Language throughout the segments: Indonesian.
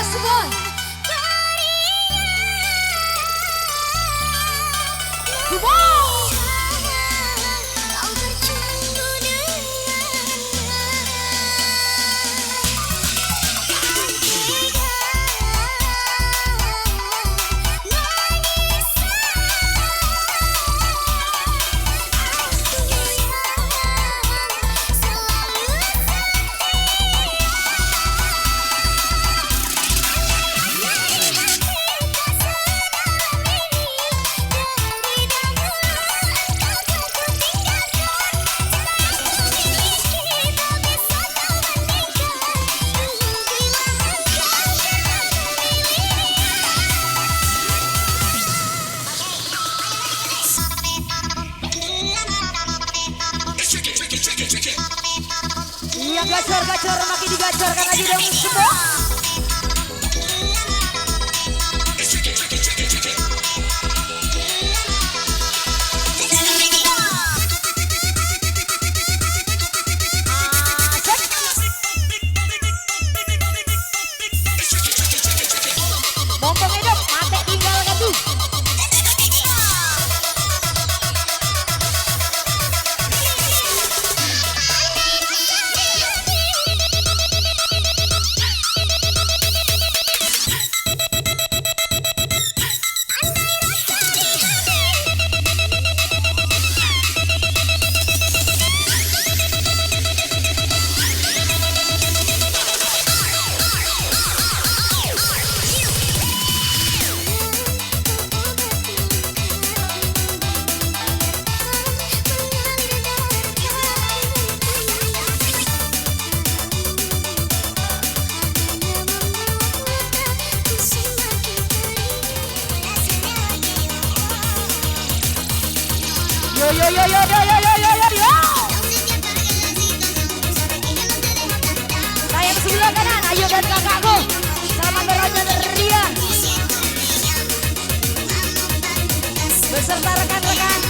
semua. Wow. Yang gacor-gacor makin digacorkan aja dong semua. Mompong hidup, mati tinggalkan tuh. Yo. Saya ke sebelah kanan, ayo dan kakakku. Selamat berada Rian. Beserta rekan-rekan.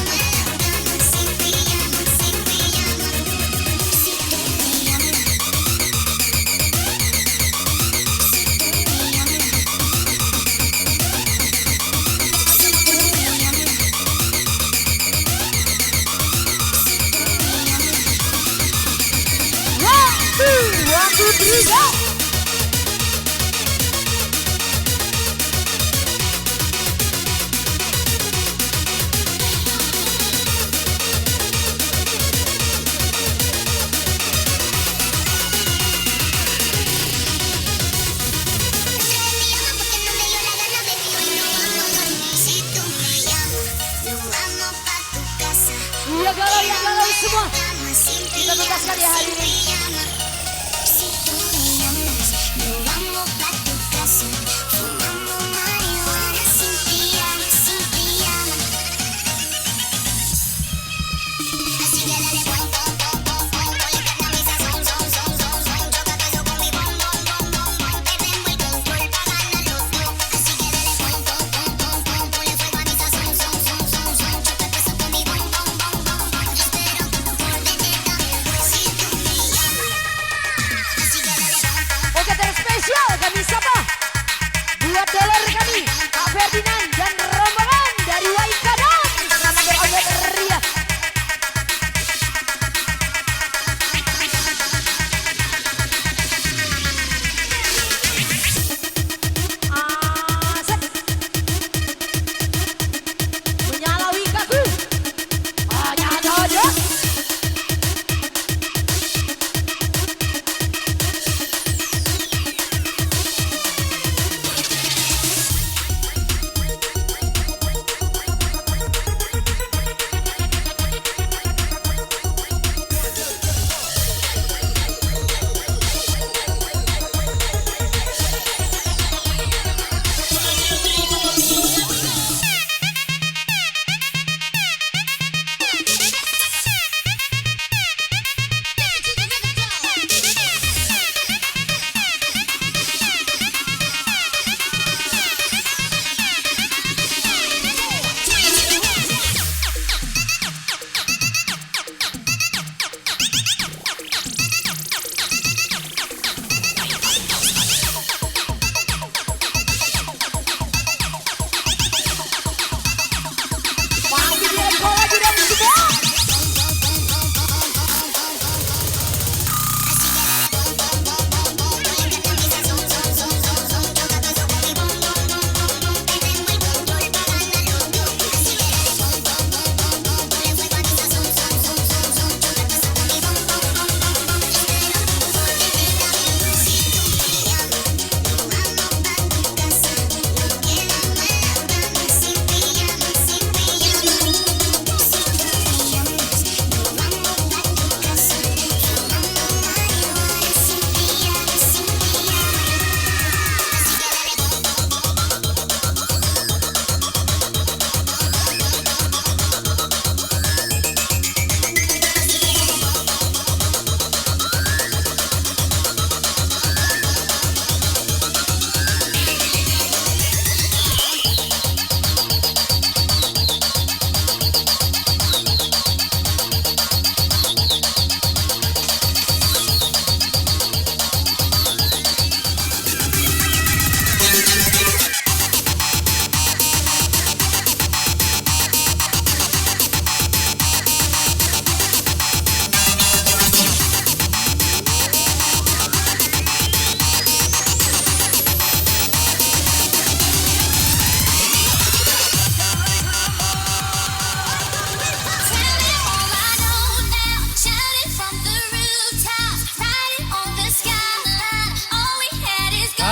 One, two, three, go! Ya galau semua. Kita tuntaskan ya hari ini.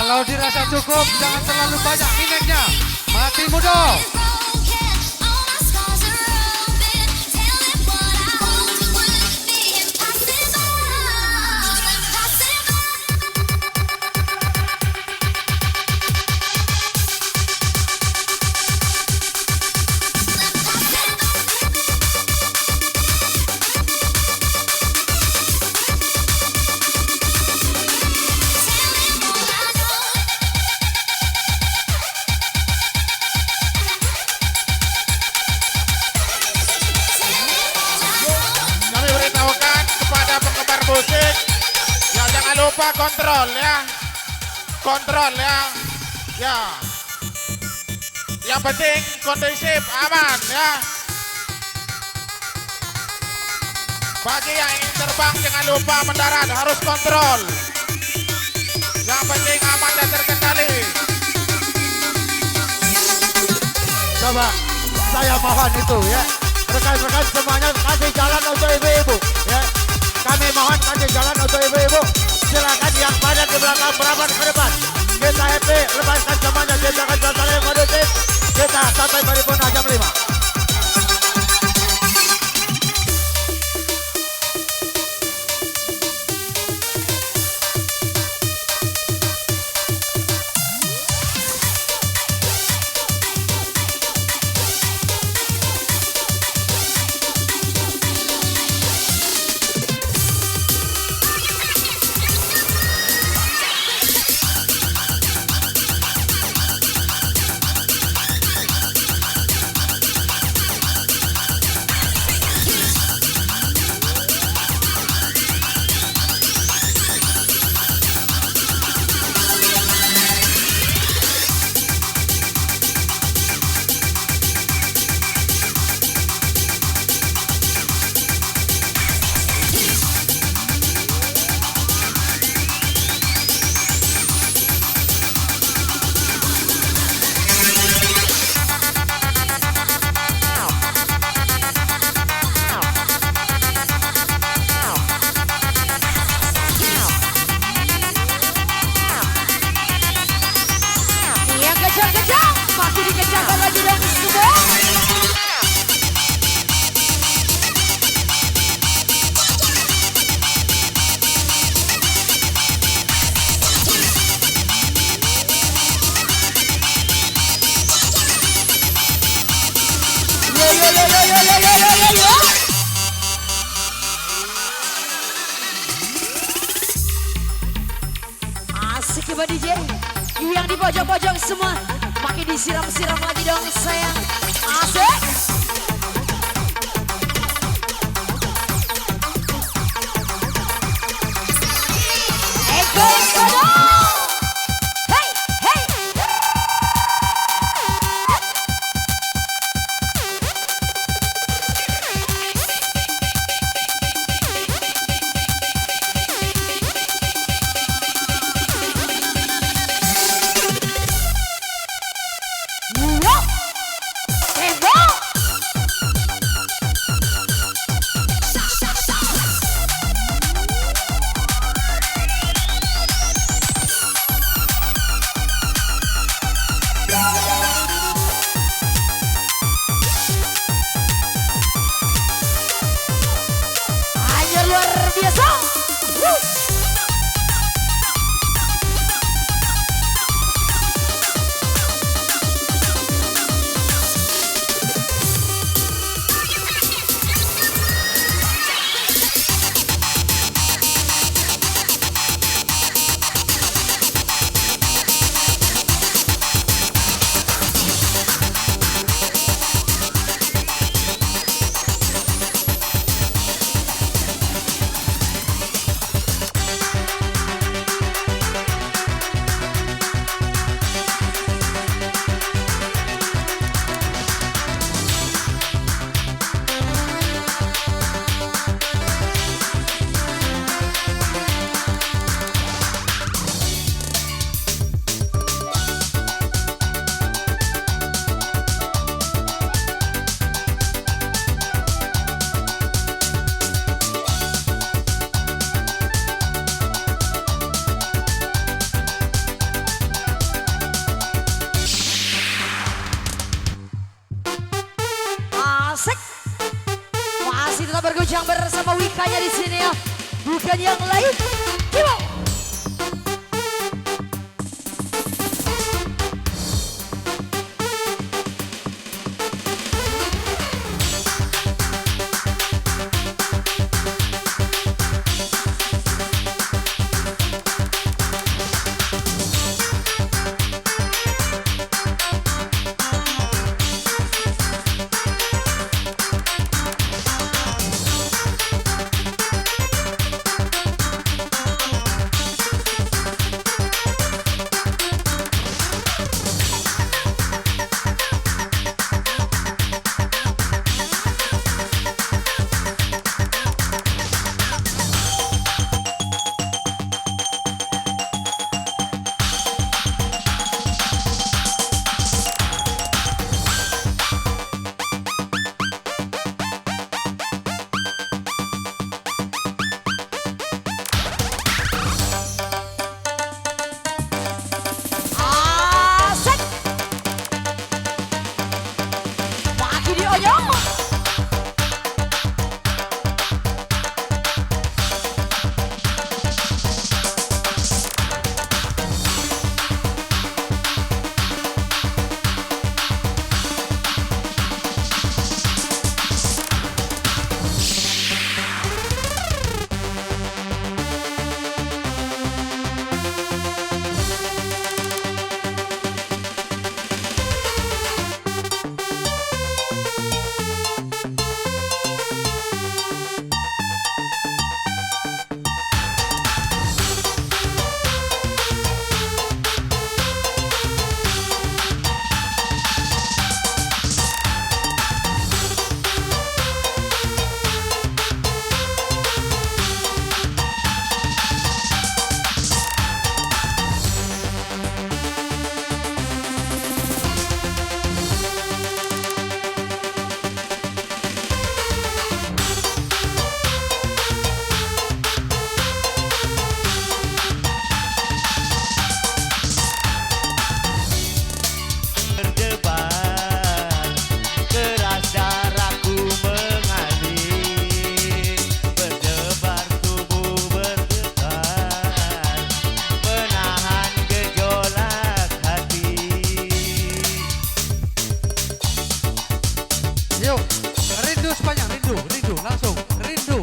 Kalau dirasa cukup, jangan terlalu banyak minyaknya. Mati muda. Musik ya, jangan lupa kontrol ya, ya, yang penting kondusif aman ya. Bagi yang ingin terbang jangan lupa mendarat harus kontrol, yang penting aman dan terkendali. Coba saya mohon itu ya, rekan-rekan semuanya kasih jalan untuk ibu-ibu ya. Kami mohon kasih jalan untuk ibu-ibu. Silakan yang pada di belakang merapat ke depan. Kita happy, lepaskan semuanya. Kita akan suasana yang kondusif. Kita sampai paripurna jam 5. Asik ya DJ, yang di pojok-pojok semua makin disiram-siram lagi dong sayang. Asik. Eko dong. Hey, hey. Bojang bersama Wikanya di sini ya. Bukan yang lain. Kimo. Asik. Maki di oyong. Berdebar, keras darahku mengalir, berdebar tubuh bergetar, menahan gejolak hati. Yuk, rindu sepanjang, rindu, langsung, rindu.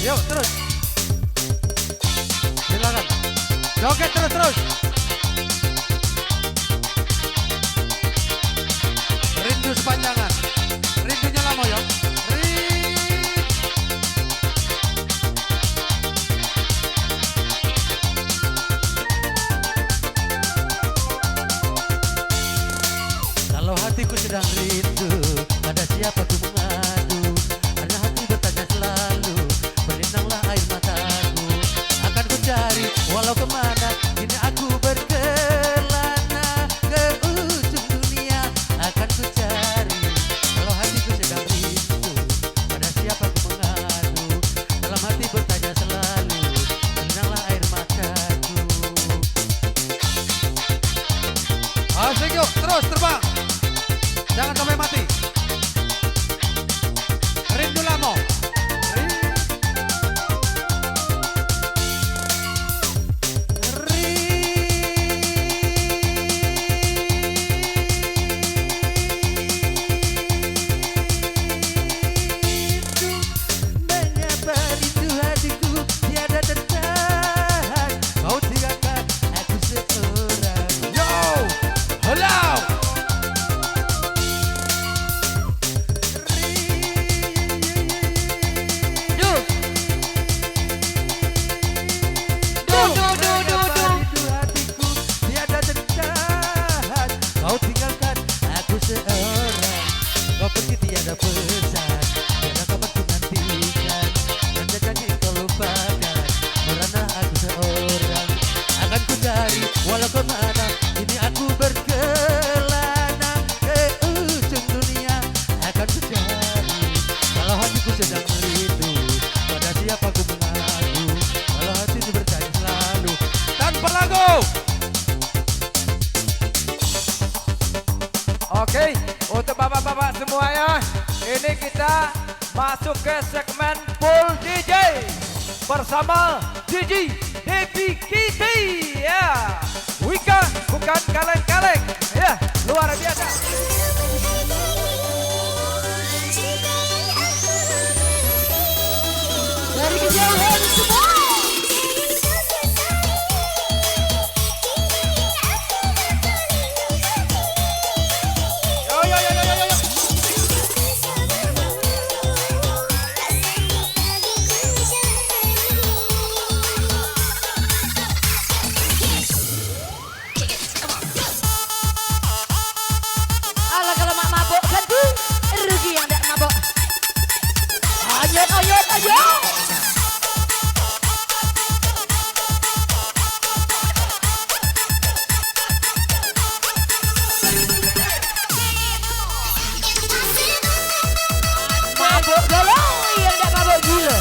Yuk, terus. Silakan. Joget terus. Rindu sepanjangan. Rindunya lama ya. Kalau hatiku sedang rindu, pada siapa ku mengadu? Karena hati bertanya selalu, berlinanglah air mataku. Akan ku cari walau kemana, kini aku berkelana ke ujung dunia. Akan ku cari, kalau hatiku sedang rindu, pada siapa ku mengadu? Dalam hati bertanya selalu, berlinanglah air mataku. Asik yuk, terus terbang. Jangan sampai mati. Rindu lama. Mengapa rindu hatiku tiada tertahan? Kau tinggalkan aku seorang. Yo, hello. Duh. Rindu hatiku tiada tertahan. Kau tinggalkan aku seorang. Kau pergi tiada pesan, tiada kabar ku nantikan. Dan janji kau lupakan, merana aku seorang. Akan ku cari walau kemana, ini aku berkelana ke ujung dunia. Akan ku cari, kalau hatiku sedang rindu, pada siapa ku mengadu? Kalau hati itu bertanya selalu, Tanpa lagu. Oke, untuk bapak-bapak semua ya, ini kita masuk ke segmen full DJ bersama DJ Happy Kitty ya. Wika bukan kaleng-kaleng ya, luar biasa. Dari kejauhan semua. Alah kalau mak mabok kan tuh rugi yang tak mabok. Ayat ayat ayat. Mabok galau yang tak mabok gila.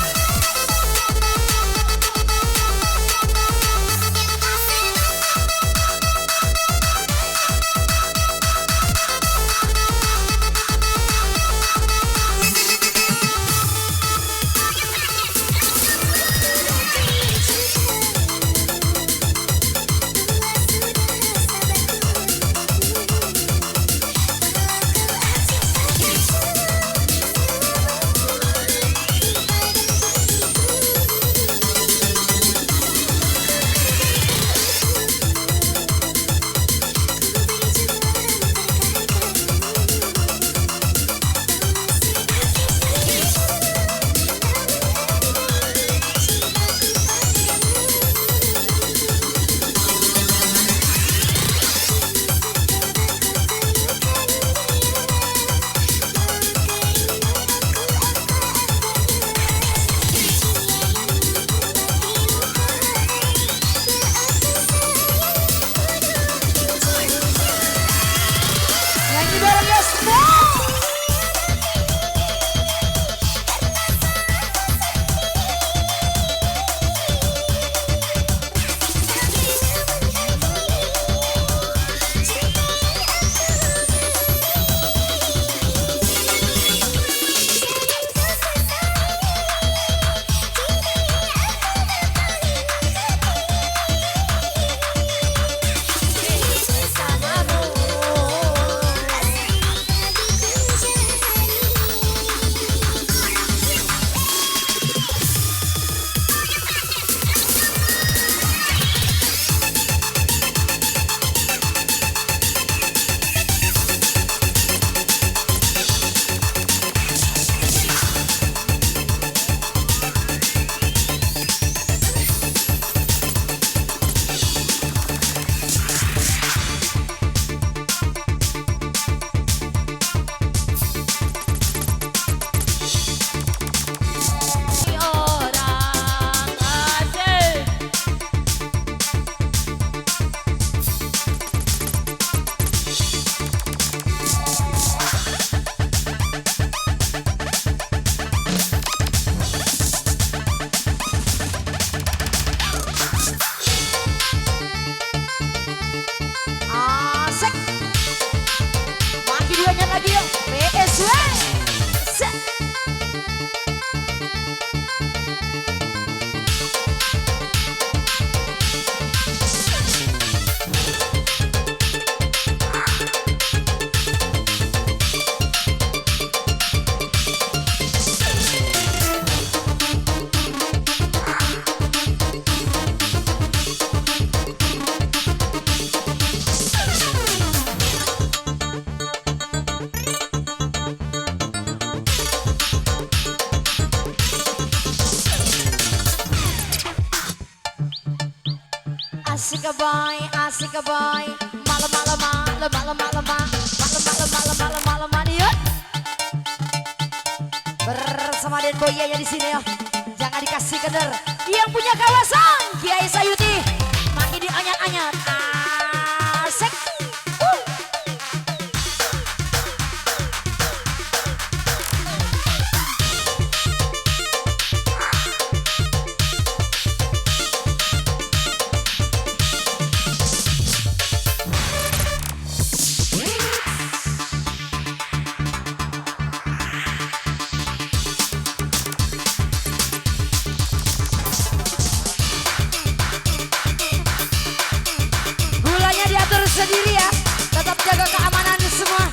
Nyanyi bareng ya semua. Asik. Makin duanya lagi yuk. PSW. Set. Asik boy, malam malam malam malam malam malam malam malam yuk. Bersama Den Boya ya di sini ya. Jangan dikasih keder. Yang punya kawasan Kiai Sayuti makin dianyat-anyat. Asik. merasa diri ya. Tetap jaga keamanan semua.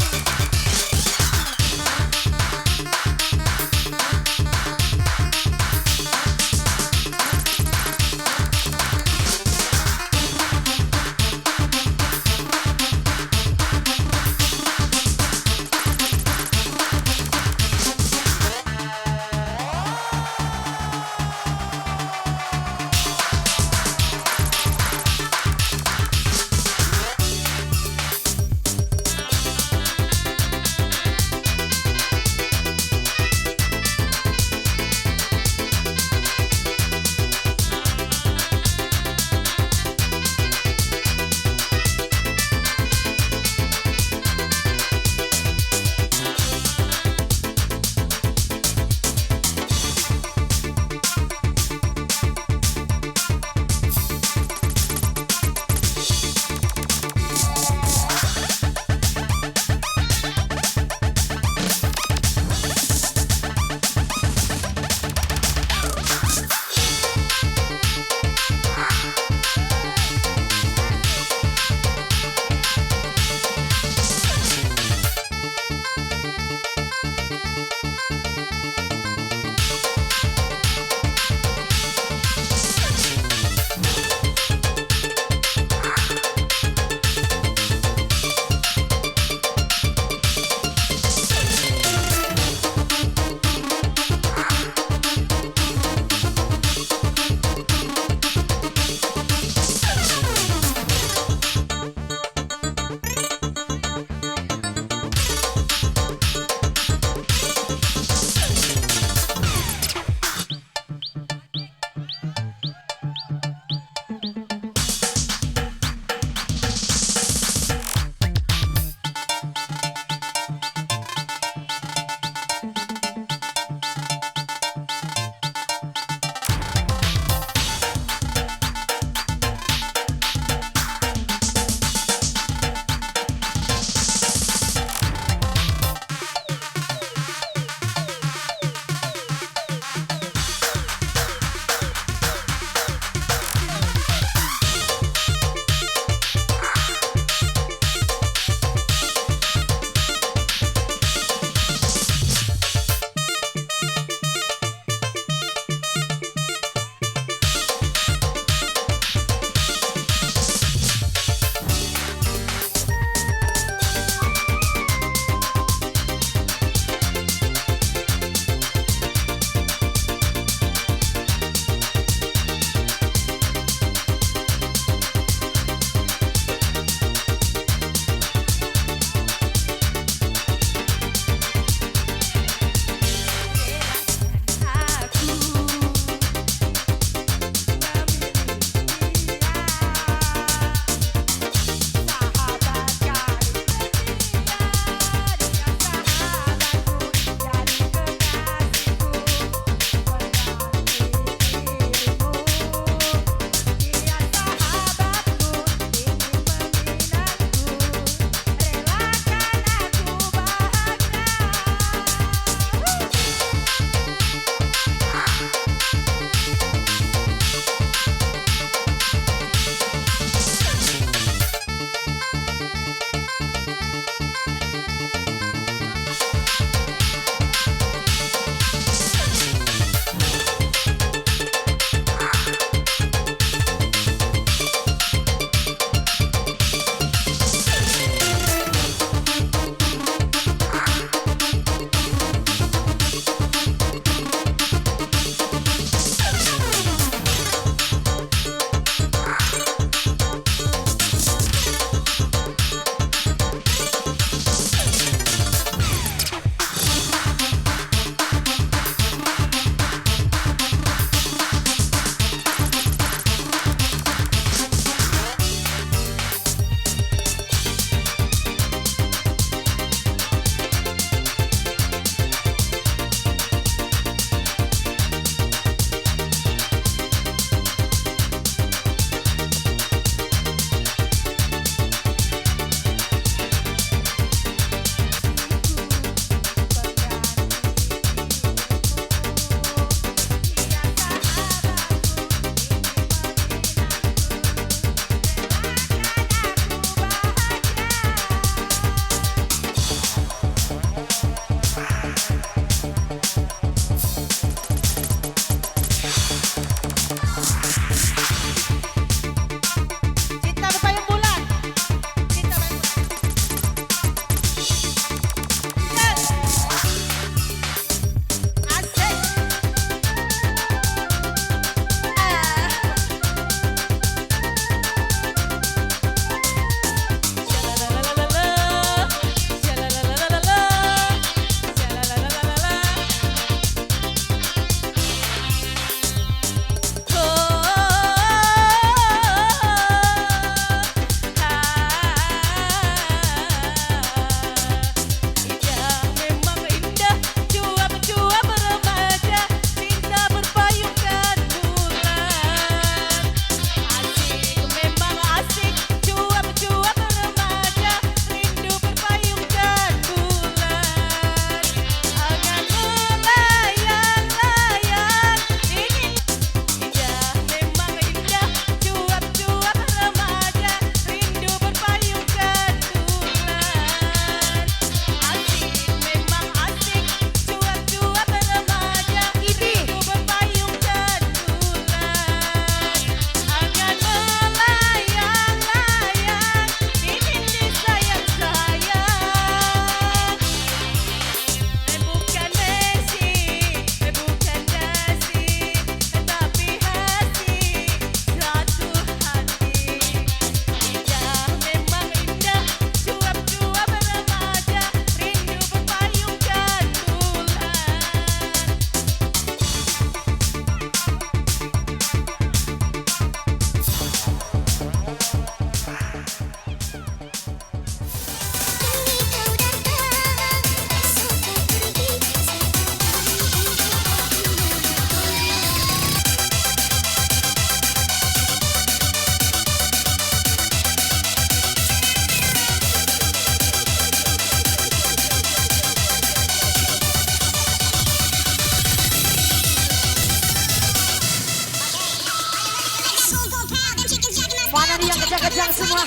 Mana nih yang kejang-kejang semua?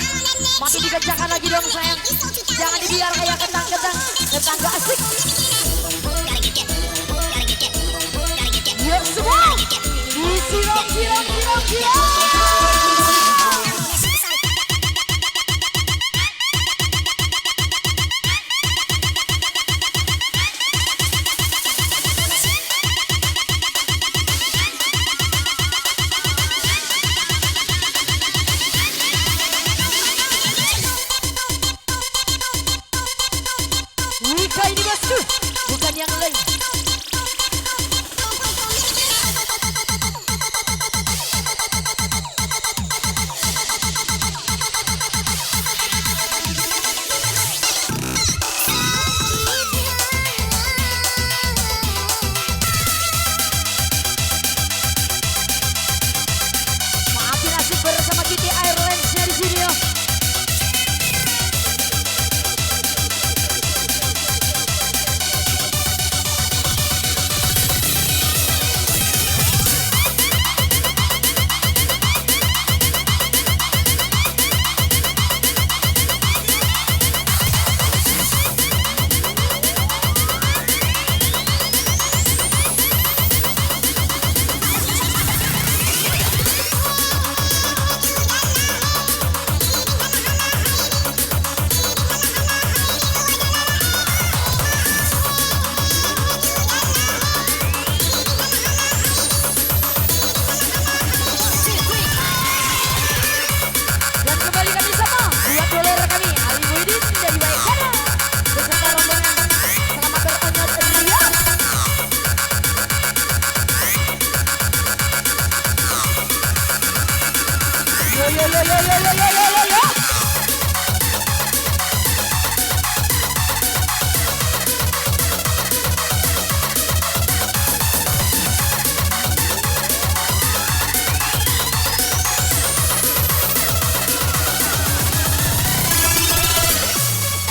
Makin dikejangkan lagi dong sayang. Jangan dibiar kayak ketang-ketang. Ketang gak asik. Yuk semua. Disiram. Wika ini bosku, bukan yang lain. Maafin asik bersama GT Airlines-nya di sini ya. Dan kembali kami sama buat doler kami Ali Muhyiddin dari Baikana beserta rombongan selamat beronyot ria. Yo.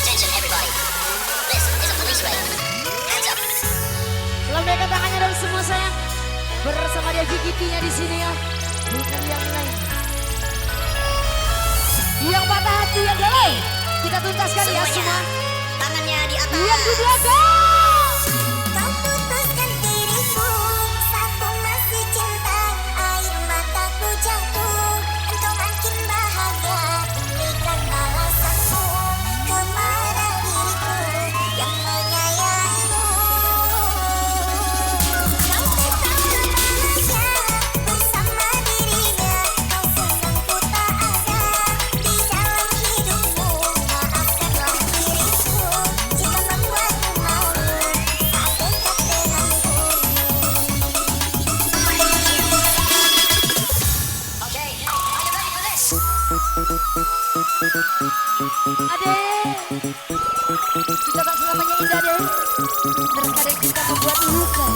Attention everybody. This is a police raid. Hands up. Lambaikan tangannya dong semua sayang. Bersama dia GT-nya di sini ya. Bukan yang lain. Yang patah hati yang galau. Kita tuntaskan ya semua. Tangannya di atas. Yang di belakang. Kau putuskan diriku saat ku masih cinta, air mataku jatuh, engkau makin bahagia. Berikan balasanmu kepada diriku yang menyayangimu. Kau tetap bahagia bersama dirinya, kau senangku tak ada di dalam hidupmu. Maafkanlah diriku jika membuatmu malu saat dekat denganku. Okay, are you ready for this? Ade, kita tak selamanya indah deh. Terkadang kita membuat luka.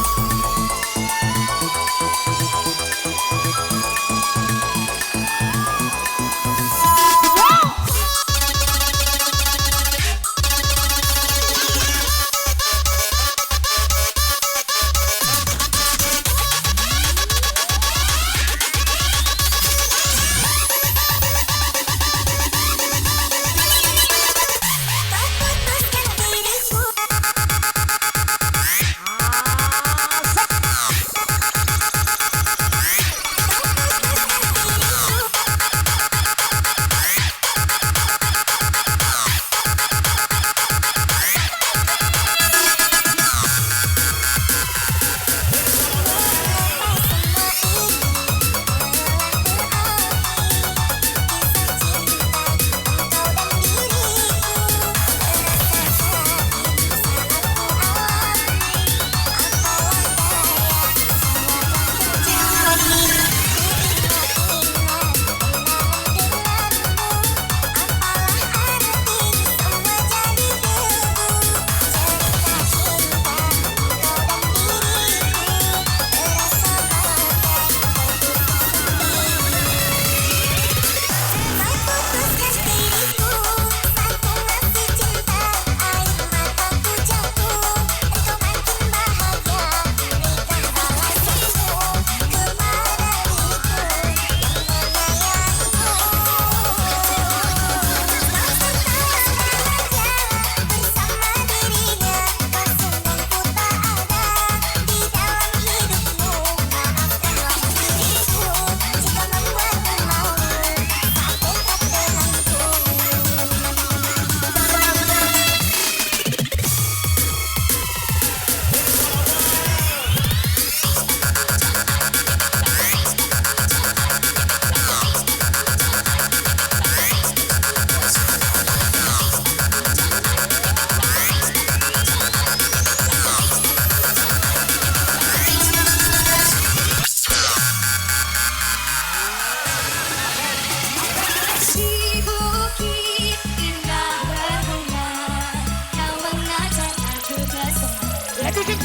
Kau putuskan diriku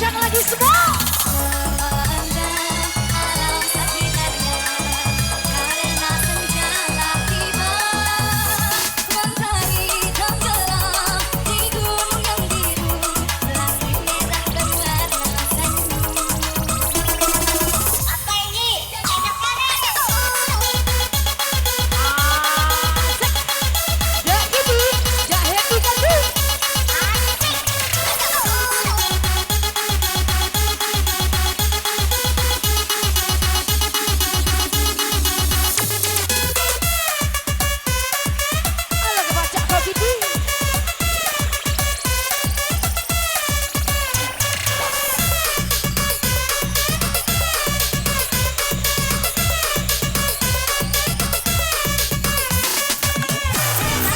kencang lagi semua. Anda alam sekitarnya karena senja telah tiba mentari tenggelam di gunung yang biru langit merah berwarna sendu. Apa ini? Enak banget. Ya ini, ya happy kan tuh. Alah kebaca kau gitu.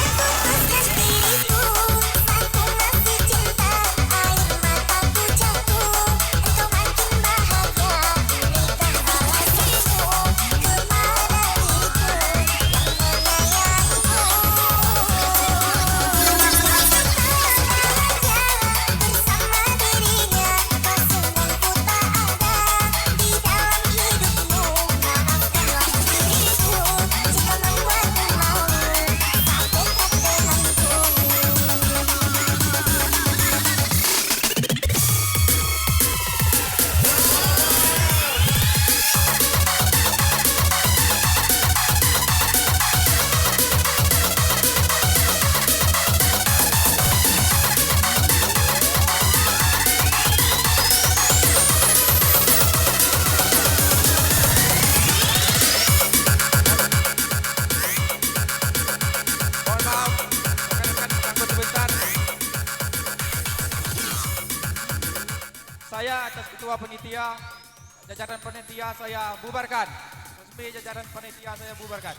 Putuskan diriku, aku masih cinta, air mataku jatuh, engkau makin bahagia, berikan balasku kepada diriku yang menyayangiku. Bersama dirinya, pasanganku tak ada di dalam hidupmu. Maafkanlah diriku jika membuatmu malu, tak dekat denganku. Mohon maaf, rekan-rekan mengganggu sebentar. Saya atas ketua panitia, jajaran panitia saya bubarkan. Resmi jajaran panitia saya bubarkan.